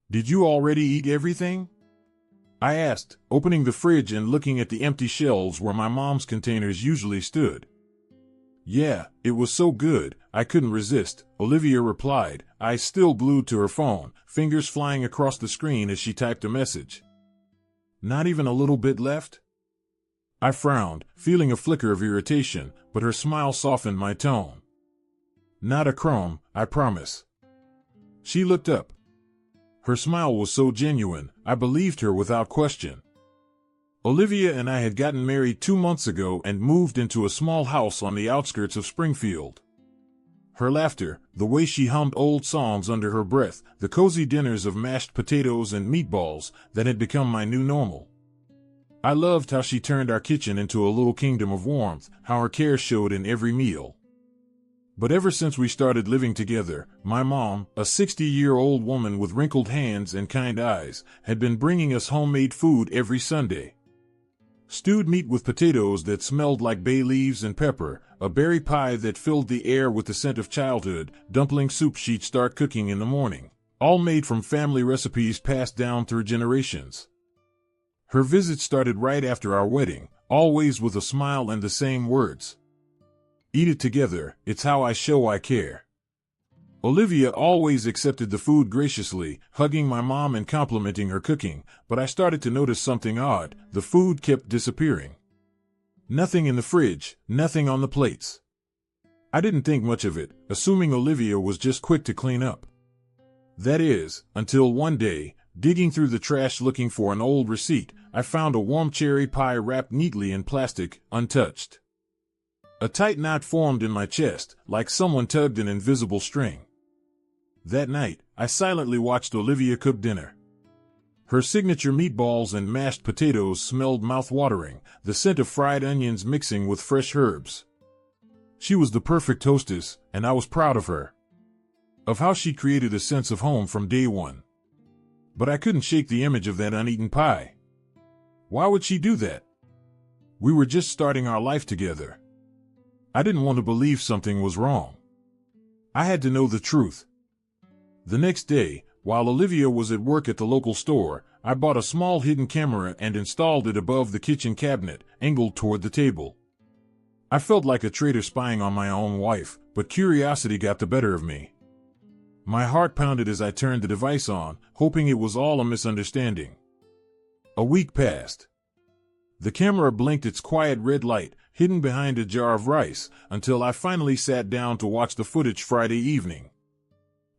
Did you already eat everything? I asked, opening the fridge and looking at the empty shelves where my mom's containers usually stood. Yeah, it was so good, I couldn't resist, Olivia replied, eyes still glued to her phone, fingers flying across the screen as she typed a message. Not even a little bit left? I frowned, feeling a flicker of irritation, but her smile softened my tone. Not a crumb, I promise. She looked up. Her smile was so genuine, I believed her without question. Olivia and I had gotten married 2 months ago and moved into a small house on the outskirts of Springfield. Her laughter, the way she hummed old songs under her breath, the cozy dinners of mashed potatoes and meatballs that had become my new normal. I loved how she turned our kitchen into a little kingdom of warmth, how her care showed in every meal. But ever since we started living together, my mom, a 60-year-old woman with wrinkled hands and kind eyes, had been bringing us homemade food every Sunday. Stewed meat with potatoes that smelled like bay leaves and pepper, a berry pie that filled the air with the scent of childhood, dumpling soup she'd start cooking in the morning, all made from family recipes passed down through generations. Her visits started right after our wedding, always with a smile and the same words. Eat it together, it's how I show I care. Olivia always accepted the food graciously, hugging my mom and complimenting her cooking, but I started to notice something odd. The food kept disappearing. Nothing in the fridge, nothing on the plates. I didn't think much of it, assuming Olivia was just quick to clean up. That is, until one day, digging through the trash looking for an old receipt, I found a warm cherry pie wrapped neatly in plastic, untouched. A tight knot formed in my chest, like someone tugged an invisible string. That night, I silently watched Olivia cook dinner. Her signature meatballs and mashed potatoes smelled mouth-watering, the scent of fried onions mixing with fresh herbs. She was the perfect hostess, and I was proud of her. Of how she created a sense of home from day one. But I couldn't shake the image of that uneaten pie. Why would she do that? We were just starting our life together. I didn't want to believe something was wrong. I had to know the truth. The next day, while Olivia was at work at the local store, I bought a small hidden camera and installed it above the kitchen cabinet, angled toward the table. I felt like a traitor spying on my own wife, but curiosity got the better of me. My heart pounded as I turned the device on, hoping it was all a misunderstanding. A week passed. The camera blinked its quiet red light, hidden behind a jar of rice, until I finally sat down to watch the footage Friday evening.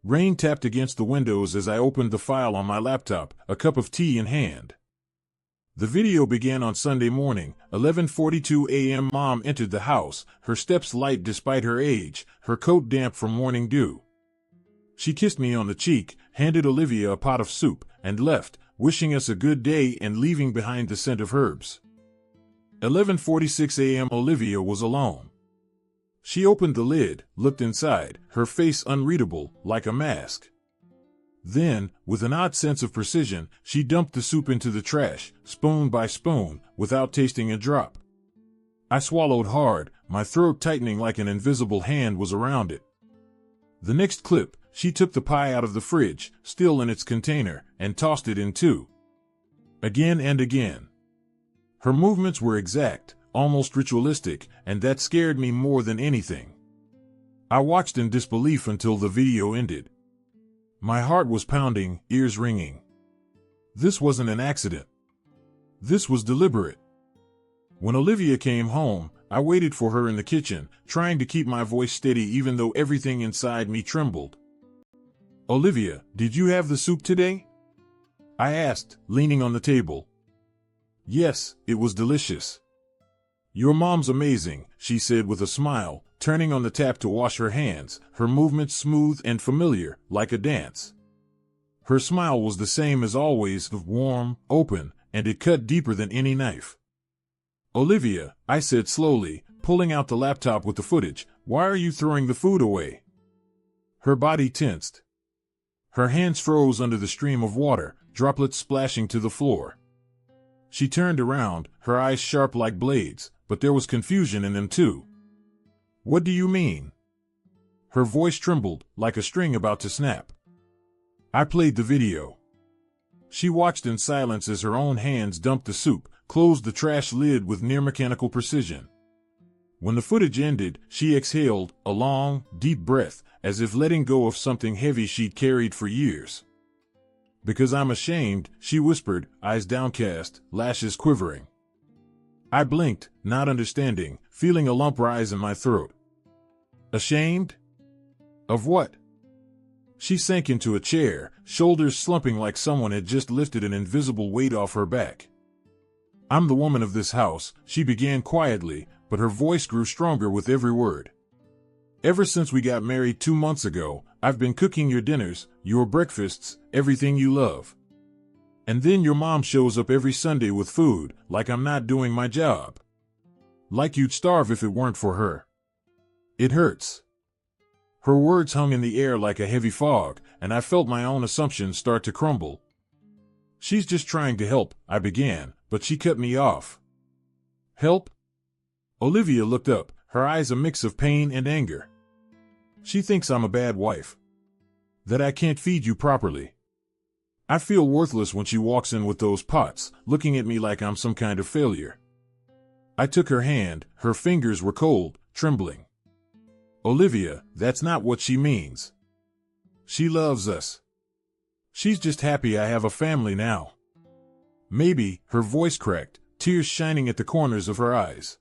Rain tapped against the windows as I opened the file on my laptop, a cup of tea in hand. The video began on Sunday morning, 11:42 a.m. Mom entered the house, her steps light despite her age, her coat damp from morning dew. She kissed me on the cheek, handed Olivia a pot of soup, and left, wishing us a good day and leaving behind the scent of herbs. 11:46 a.m. Olivia was alone. She opened the lid, looked inside, her face unreadable, like a mask. Then, with an odd sense of precision, she dumped the soup into the trash, spoon by spoon, without tasting a drop. I swallowed hard, my throat tightening like an invisible hand was around it. The next clip, she took the pie out of the fridge, still in its container, and tossed it in two. Again and again. Her movements were exact, almost ritualistic, and that scared me more than anything. I watched in disbelief until the video ended. My heart was pounding, ears ringing. This wasn't an accident. This was deliberate. When Olivia came home, I waited for her in the kitchen, trying to keep my voice steady even though everything inside me trembled. "Olivia, did you have the soup today?" I asked, leaning on the table. "Yes, it was delicious." "Your mom's amazing," she said with a smile, turning on the tap to wash her hands, her movements smooth and familiar, like a dance. Her smile was the same as always, warm, open, and it cut deeper than any knife. "Olivia," I said slowly, pulling out the laptop with the footage, "why are you throwing the food away?" Her body tensed. Her hands froze under the stream of water, droplets splashing to the floor. She turned around, her eyes sharp like blades, but there was confusion in them too. "What do you mean?" Her voice trembled, like a string about to snap. I played the video. She watched in silence as her own hands dumped the soup, closed the trash lid with near-mechanical precision. When the footage ended, she exhaled, a long, deep breath, as if letting go of something heavy she'd carried for years. "Because I'm ashamed," she whispered, eyes downcast, lashes quivering. I blinked, not understanding, feeling a lump rise in my throat. Ashamed? Of what? She sank into a chair, shoulders slumping like someone had just lifted an invisible weight off her back. "I'm the woman of this house," she began quietly, but her voice grew stronger with every word. "Ever since we got married 2 months ago, I've been cooking your dinners, your breakfasts, everything you love. And then your mom shows up every Sunday with food, like I'm not doing my job. Like you'd starve if it weren't for her. It hurts." Her words hung in the air like a heavy fog, and I felt my own assumptions start to crumble. "She's just trying to help," I began, but she cut me off. "Help?" Olivia looked up, her eyes a mix of pain and anger. "She thinks I'm a bad wife. That I can't feed you properly. I feel worthless when she walks in with those pots, looking at me like I'm some kind of failure." I took her hand, her fingers were cold, trembling. "Olivia, that's not what she means. She loves us. She's just happy I have a family now." Maybe, her voice cracked, tears shining at the corners of her eyes.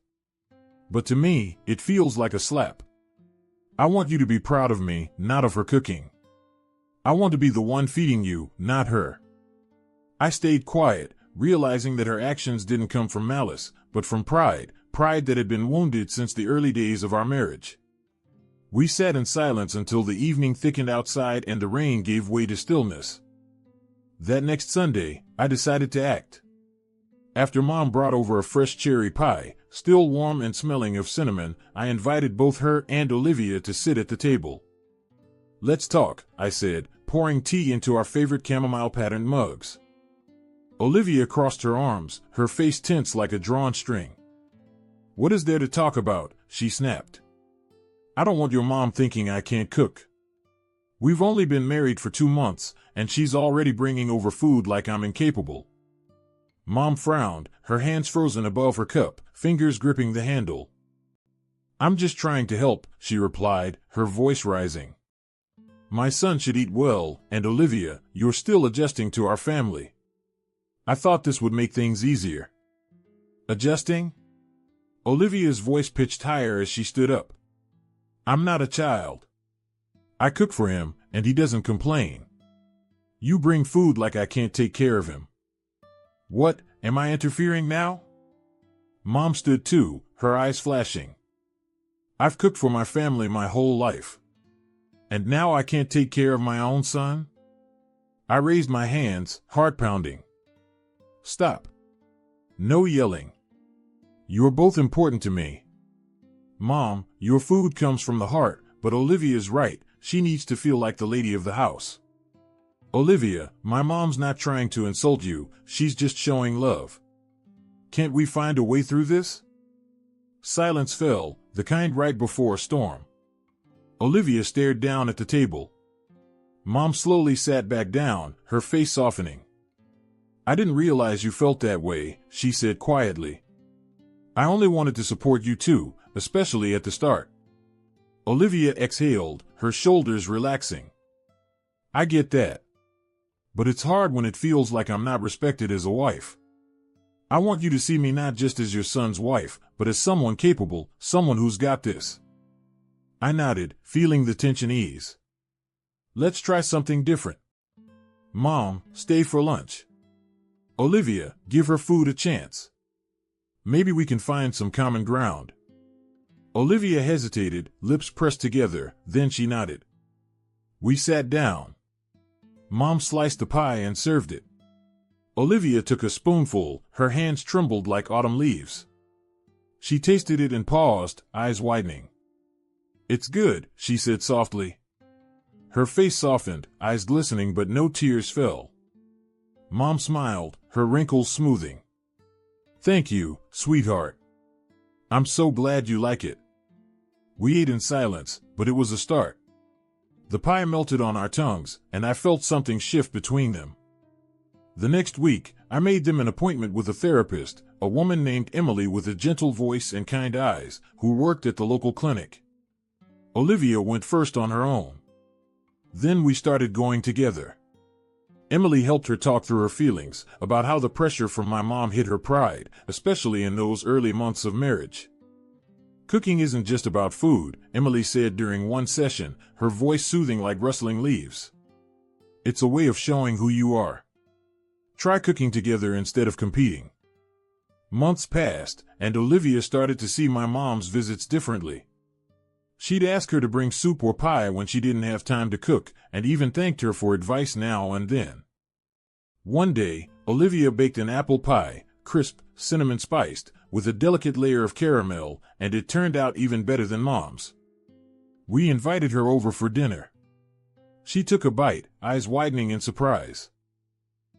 "But to me, it feels like a slap. I want you to be proud of me, not of her cooking. I want to be the one feeding you, not her." I stayed quiet, realizing that her actions didn't come from malice, but from pride that had been wounded since the early days of our marriage. We sat in silence until the evening thickened outside and the rain gave way to stillness. That next Sunday, I decided to act. After Mom brought over a fresh cherry pie, still warm and smelling of cinnamon, I invited both her and Olivia to sit at the table. "Let's talk," I said, pouring tea into our favorite chamomile-patterned mugs. Olivia crossed her arms, her face tense like a drawn string. "What is there to talk about?" she snapped. "I don't want your mom thinking I can't cook. We've only been married for 2 months, and she's already bringing over food like I'm incapable." Mom frowned, her hands frozen above her cup, fingers gripping the handle. "I'm just trying to help," she replied, her voice rising. "My son should eat well, and Olivia, you're still adjusting to our family. I thought this would make things easier." "Adjusting?" Olivia's voice pitched higher as she stood up. "I'm not a child. I cook for him, and he doesn't complain. You bring food like I can't take care of him. What, am I interfering now?" Mom stood too, her eyes flashing. "I've cooked for my family my whole life. And now I can't take care of my own son?" I raised my hands, heart pounding. "Stop. No yelling. You're both important to me. Mom, your food comes from the heart, but Olivia's right, she needs to feel like the lady of the house. Olivia, my mom's not trying to insult you, she's just showing love. Can't we find a way through this?" Silence fell, the kind right before a storm. Olivia stared down at the table. Mom slowly sat back down, her face softening. "I didn't realize you felt that way," she said quietly. "I only wanted to support you too, especially at the start." Olivia exhaled, her shoulders relaxing. "I get that. But it's hard when it feels like I'm not respected as a wife. I want you to see me not just as your son's wife, but as someone capable, someone who's got this." I nodded, feeling the tension ease. "Let's try something different. Mom, stay for lunch. Olivia, give her food a chance. Maybe we can find some common ground." Olivia hesitated, lips pressed together, then she nodded. We sat down. Mom sliced the pie and served it. Olivia took a spoonful, her hands trembled like autumn leaves. She tasted it and paused, eyes widening. "It's good," she said softly. Her face softened, eyes glistening but no tears fell. Mom smiled, her wrinkles smoothing. "Thank you, sweetheart. I'm so glad you like it." We ate in silence, but it was a start. The pie melted on our tongues, and I felt something shift between them. The next week, I made them an appointment with a therapist, a woman named Emily with a gentle voice and kind eyes, who worked at the local clinic. Olivia went first on her own. Then we started going together. Emily helped her talk through her feelings about how the pressure from my mom hit her pride, especially in those early months of marriage. Cooking isn't just about food, Emily said during one session, her voice soothing like rustling leaves. It's a way of showing who you are. Try cooking together instead of competing. Months passed, and Olivia started to see my mom's visits differently. She'd ask her to bring soup or pie when she didn't have time to cook, and even thanked her for advice now and then. One day, Olivia baked an apple pie, crisp, cinnamon-spiced, with a delicate layer of caramel, and it turned out even better than Mom's. We invited her over for dinner. She took a bite, eyes widening in surprise.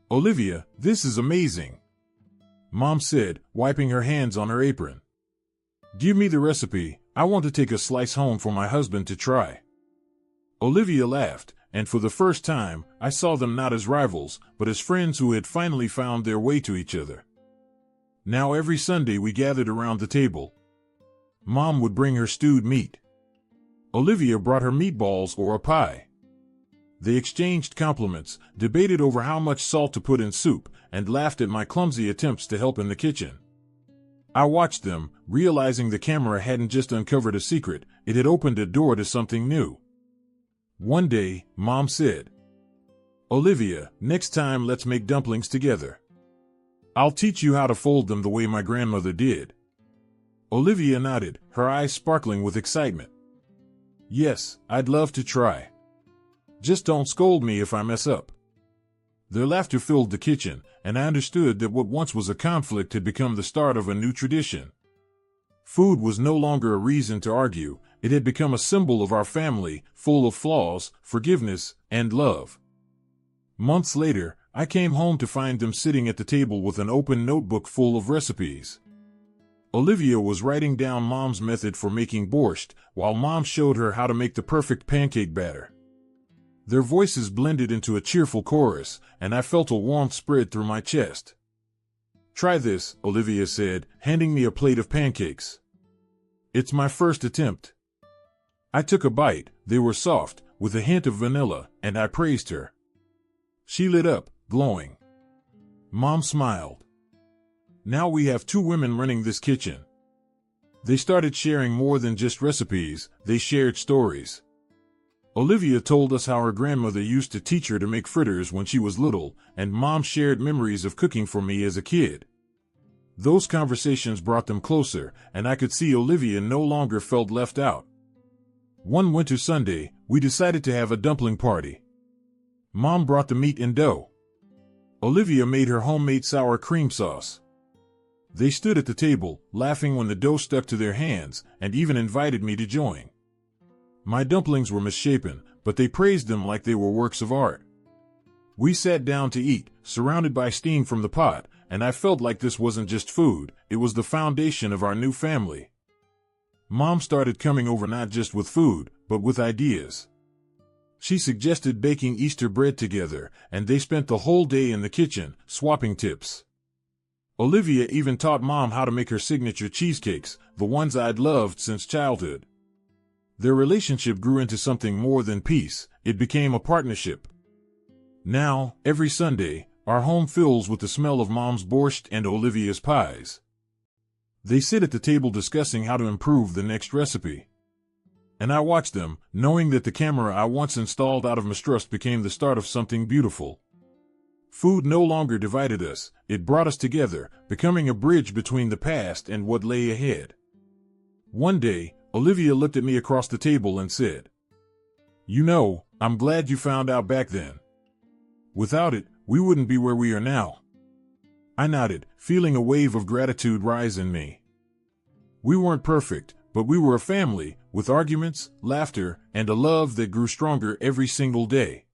"Olivia, this is amazing," Mom said, wiping her hands on her apron. "Give me the recipe. I want to take a slice home for my husband to try." Olivia laughed, and for the first time, I saw them not as rivals, but as friends who had finally found their way to each other. Now every Sunday we gathered around the table. Mom would bring her stewed meat. Olivia brought her meatballs or a pie. They exchanged compliments, debated over how much salt to put in soup, and laughed at my clumsy attempts to help in the kitchen. I watched them, realizing the camera hadn't just uncovered a secret, it had opened a door to something new. One day, Mom said, "Olivia, next time let's make dumplings together. I'll teach you how to fold them the way my grandmother did." Olivia nodded, her eyes sparkling with excitement. "Yes, I'd love to try. Just don't scold me if I mess up." Their laughter filled the kitchen, and I understood that what once was a conflict had become the start of a new tradition. Food was no longer a reason to argue, it had become a symbol of our family, full of flaws, forgiveness, and love. Months later, I came home to find them sitting at the table with an open notebook full of recipes. Olivia was writing down Mom's method for making borscht, while Mom showed her how to make the perfect pancake batter. Their voices blended into a cheerful chorus, and I felt a warmth spread through my chest. "Try this," Olivia said, handing me a plate of pancakes. "It's my first attempt." I took a bite, they were soft, with a hint of vanilla, and I praised her. She lit up, glowing. Mom smiled. "Now we have two women running this kitchen." They started sharing more than just recipes, they shared stories. Olivia told us how her grandmother used to teach her to make fritters when she was little, and Mom shared memories of cooking for me as a kid. Those conversations brought them closer, and I could see Olivia no longer felt left out. One winter Sunday, we decided to have a dumpling party. Mom brought the meat and dough. Olivia made her homemade sour cream sauce. They stood at the table, laughing when the dough stuck to their hands, and even invited me to join. My dumplings were misshapen, but they praised them like they were works of art. We sat down to eat, surrounded by steam from the pot, and I felt like this wasn't just food, it was the foundation of our new family. Mom started coming over not just with food, but with ideas. She suggested baking Easter bread together, and they spent the whole day in the kitchen, swapping tips. Olivia even taught Mom how to make her signature cheesecakes, the ones I'd loved since childhood. Their relationship grew into something more than peace, it became a partnership. Now, every Sunday, our home fills with the smell of Mom's borscht and Olivia's pies. They sit at the table discussing how to improve the next recipe. And I watch them, knowing that the camera I once installed out of mistrust became the start of something beautiful. Food no longer divided us, it brought us together, becoming a bridge between the past and what lay ahead. One day, Olivia looked at me across the table and said, "You know, I'm glad you found out back then. Without it, we wouldn't be where we are now." I nodded, feeling a wave of gratitude rise in me. We weren't perfect, but we were a family, with arguments, laughter, and a love that grew stronger every single day.